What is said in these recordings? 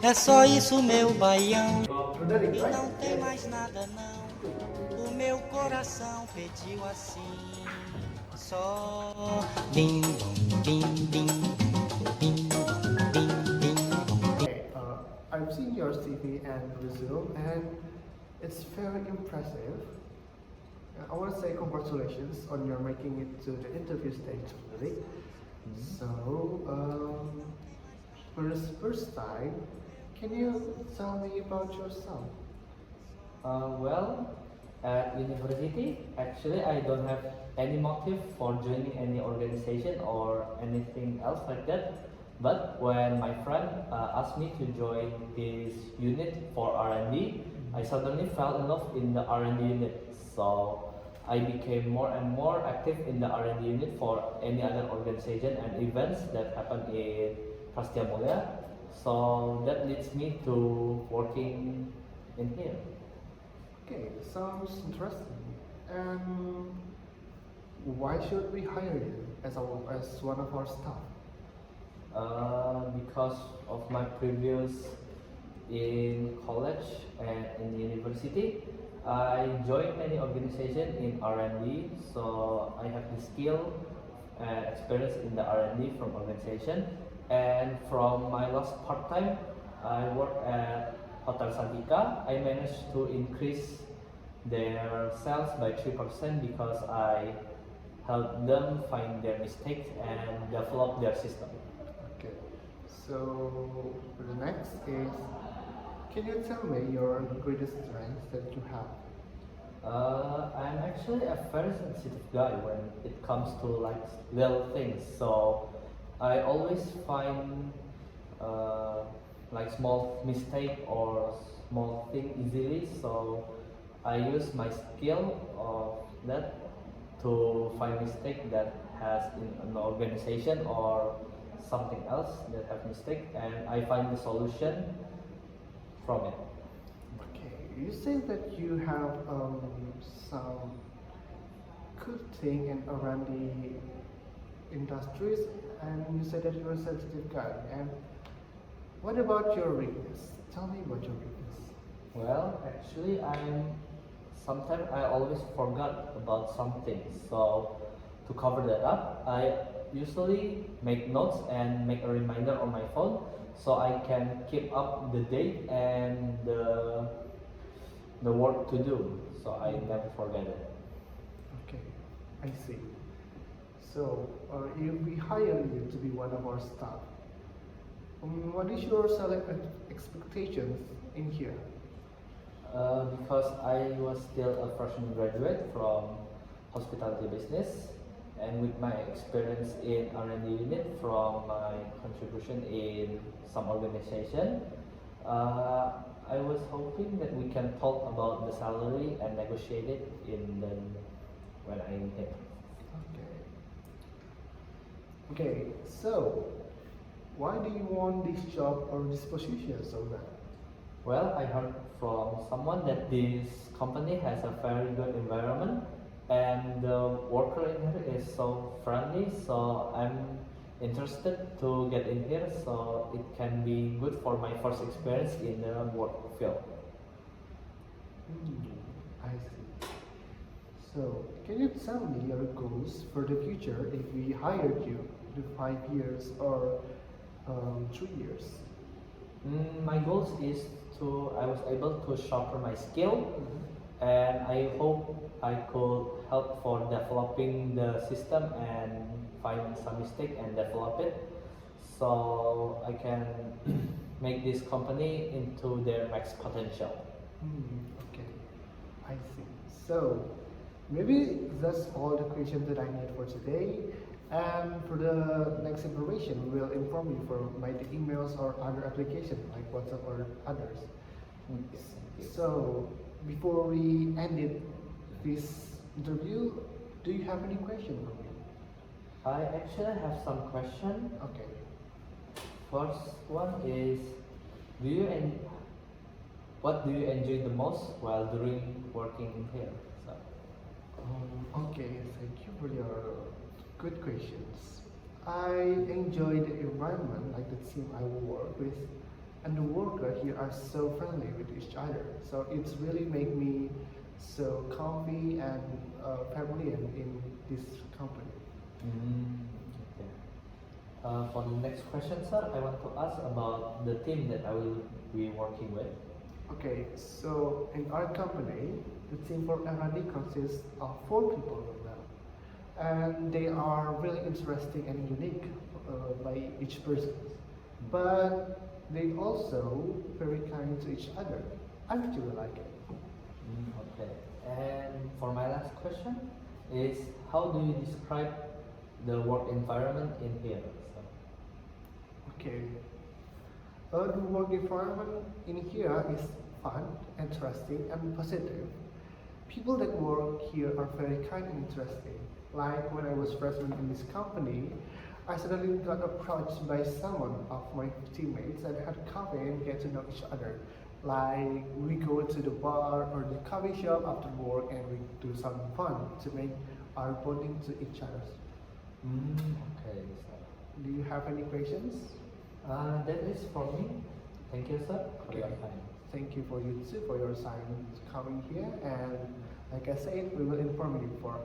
É só isso, meu baião. Roderick, E right? não tem mais nada, não. O meu coração pediu assim. Só bim, bom, bim, bim, bim, bom, bim, bim, bom, bim. Okay, I've seen your CV and resume, and it's very impressive. I want to say congratulations on your making it to the interview stage already. So, for this first time, can you tell me about yourself? Well, at university, actually, I don't have any motive for joining any organization or anything else like that. But when my friend asked me to join his unit for R&D, I suddenly fell in love in the R&D unit. So I became more and more active in the R&D unit for any other organization and events that happen in Prastia Mulia. So that leads me to working in here. Okay, sounds interesting. And why should we hire you as one of our staff? Because of my previous in college and in university, I joined many organizations in R&D, so I have the skill and experience in the R&D from organization. And from my last part-time, I worked at Hotel Santika. I managed to increase their sales by 3% because I helped them find their mistakes and develop their system. Okay, so the next is, can you tell me your greatest strengths that you have? I'm actually a very sensitive guy when it comes to like little things. So I always find uh, like small mistake or small thing easily. So I use my skill of that to find mistake that has in an organization or something else that have mistake, and I find the solution from it. Okay, you say that you have some good thing in around the industries, and you said that you're a sensitive guy. And what about your weakness? Tell me about your weakness. Well, actually, sometimes I always forgot about something. So to cover that up, I usually make notes and make a reminder on my phone so I can keep up the date and the work to do. So I never forget it. Okay, I see. So, if we hire you to be one of our staff, what is your expectations in here? Because I was still a freshman graduate from hospitality business, and with my experience in R&D unit from my contribution in some organization, I was hoping that we can talk about the salary and negotiate it when I'm here. Okay. Okay, so why do you want this job or this position so bad? Well, I heard from someone that this company has a very good environment and the worker in here is so friendly, so I'm interested to get in here so it can be good for my first experience in the work field. I see. So, can you tell me your goals for the future if we hired you to 5 years or 3 years? My goals is I was able to sharpen my skill, and I hope I could help for developing the system and find some mistake and develop it so I can make this company into their max potential. Okay, I see. So, maybe that's all the questions that I need for today. And for the next information, we will inform you by the emails or other applications like WhatsApp or others. Yes. So, before we ended this interview, do you have any question for me? I actually have some question. Okay. First one is, what do you enjoy the most while during working in here? So, Okay, thank you for your good questions. I enjoy the environment, like the team I work with, and the workers here are so friendly with each other. So it's really made me so comfy and familiar in this company. Okay. For the next question, sir, I want to ask about the team that I will be working with. Okay, so in our company, the team for R&D consists of 4 people right now, and they are really interesting and unique by each person. But they also very kind to each other. I really like it. Okay. And for my last question is, how do you describe the work environment in here? So, Okay. The work environment in here is fun, interesting, and positive. People that work here are very kind and interesting. Like when I was freshman in this company, I suddenly got approached by someone of my teammates and had coffee and get to know each other. Like we go to the bar or the coffee shop after work and we do some fun to make our bonding to each other. okay, sir. Do you have any questions? That is for me. Thank you, sir, for Okay. your time. Thank you for you too for your time coming here, and like I said, we will inform you for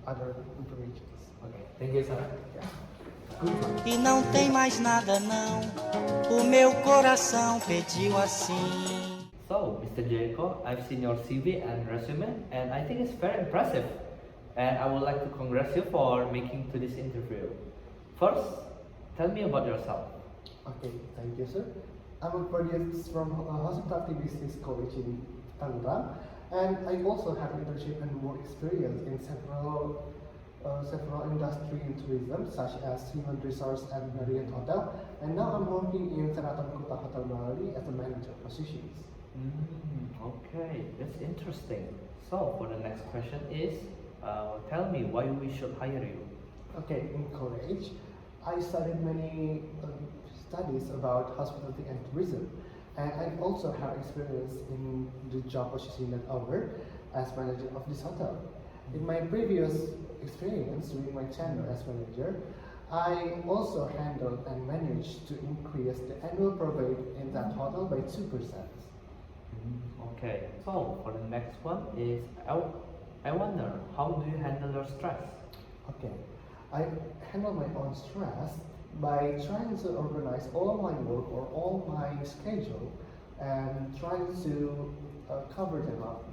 other informations. Okay, thank you, sir. Yeah. Goodbye. E não tem mais nada não, o meu coração pediu assim. So, Mr. Jeriko, I've seen your CV and resume, and I think it's very impressive. And I would like to congratulate you for making to this interview. First, tell me about yourself. Okay, thank you, sir. I'm a graduate from Hospitality Business College in Tangerang, and I also have internship and work experience in several industry in tourism, such as human resource and Marriott Hotel. And now I'm working in Sheraton Kota Hotel Bali as a manager positions. Okay, that's interesting. So, for the next question is, tell me why we should hire you. Okay, in college, I studied many studies about hospitality and tourism, and I also have experience in the job position that I work as manager of this hotel. In my previous experience during my tenure as manager, I also handled and managed to increase the annual profit in that hotel by 2%. Okay, so for the next one is, I wonder, how do you handle your stress? Okay, I handle my own stress by trying to organize all my work or all my schedule and trying to cover them up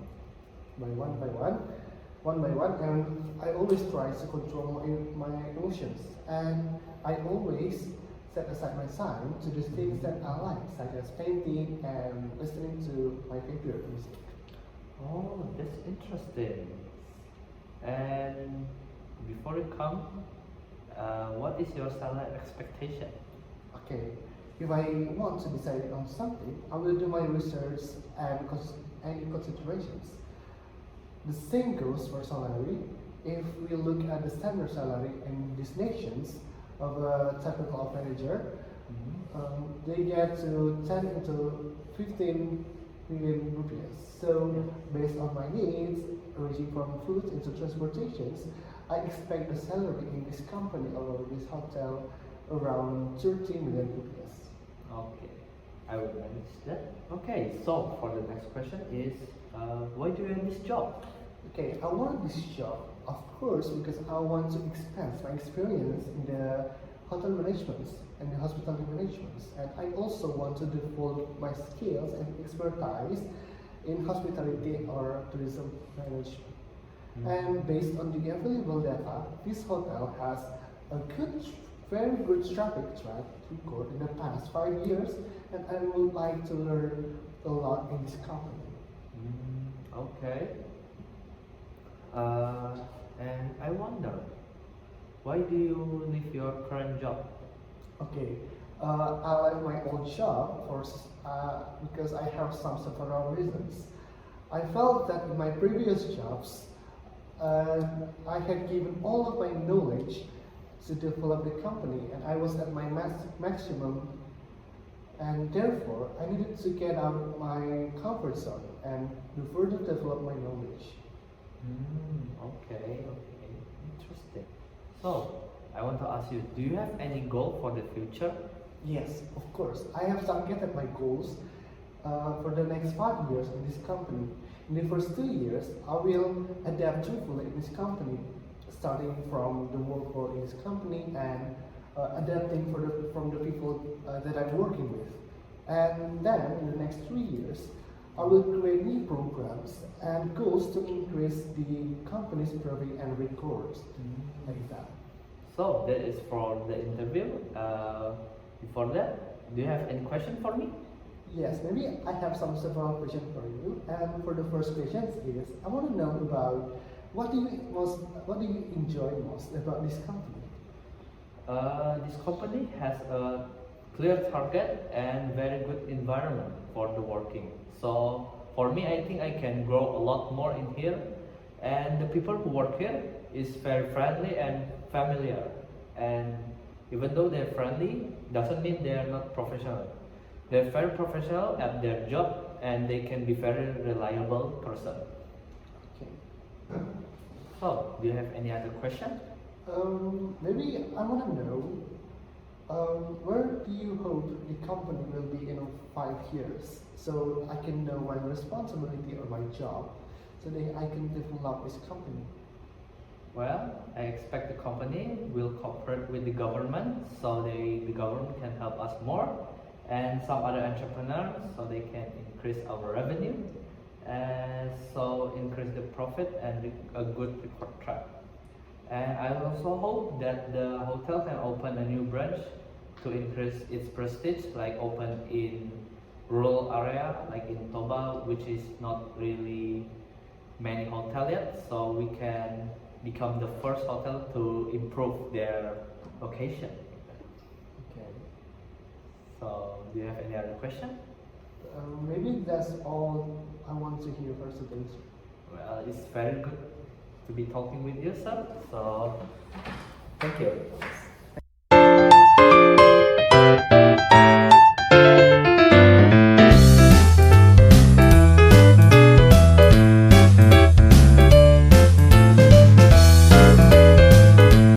one by one, and I always try to control my emotions, and I always set aside my time to do things that I like, such as painting and listening to my favorite music. Oh, that's interesting. And before you come, what is your salary expectation? Okay, if I want to decide on something, I will do my research and any considerations. The same goes for salary. If we look at the standard salary in these nations of a typical manager, they get to 10 to 15 million rupees. So, based on my needs, ranging from food into transportations, I expect the salary in this company or this hotel around 30 million rupees. Okay, I will manage that. Okay, so for the next question is, why do you want this job? Okay, I want this job, of course, because I want to expand my experience in the hotel management and the hospitality management, and I also want to develop my skills and expertise in hospitality or tourism management. And based on the available data, this hotel has a very good traffic track record in the past 5 years, and I would like to learn a lot in this company. Okay. And I wonder, why do you leave your current job? Okay, I like my old job because I have some several reasons. I felt that in my previous jobs, I had given all of my knowledge to develop the company, and I was at my maximum, and therefore I needed to get out of my comfort zone and to further develop my knowledge. Okay, interesting. So, I want to ask you, do you have any goal for the future? Yes, of course. I have targeted my goals for the next 5 years in this company. In the first 2 years, I will adapt truthfully in this company, starting from the workforce in this company and adapting from the people that I'm working with. And then in the next 3 years, I will create new programs and goals to increase the company's profit and records, like that. So that is for the interview. Before that, do you have any question for me? Yes, maybe I have some several questions for you. And for the first question is, I want to know about what do you enjoy most about this company? This company has a clear target and very good environment for the working. So for me, I think I can grow a lot more in here. And the people who work here is very friendly and familiar. And even though they're friendly, doesn't mean they are not professional. They're very professional at their job and they can be very reliable person. Okay. So, do you have any other question? Maybe I want to know where do you hope the company will be in 5 years, so I can know my responsibility or my job, so that I can develop this company. Well, I expect the company will cooperate with the government so the government can help us more and some other entrepreneurs so they can increase our revenue and so increase the profit and a good record track. And I also hope that the hotel can open a new branch to increase its prestige, like open in rural area like in Toba, which is not really many hotel yet, so we can become the first hotel to improve their location. Okay. So, do you have any other question? Maybe that's all I want to hear for today. Well, it's very good to be talking with you, sir. So, thank you.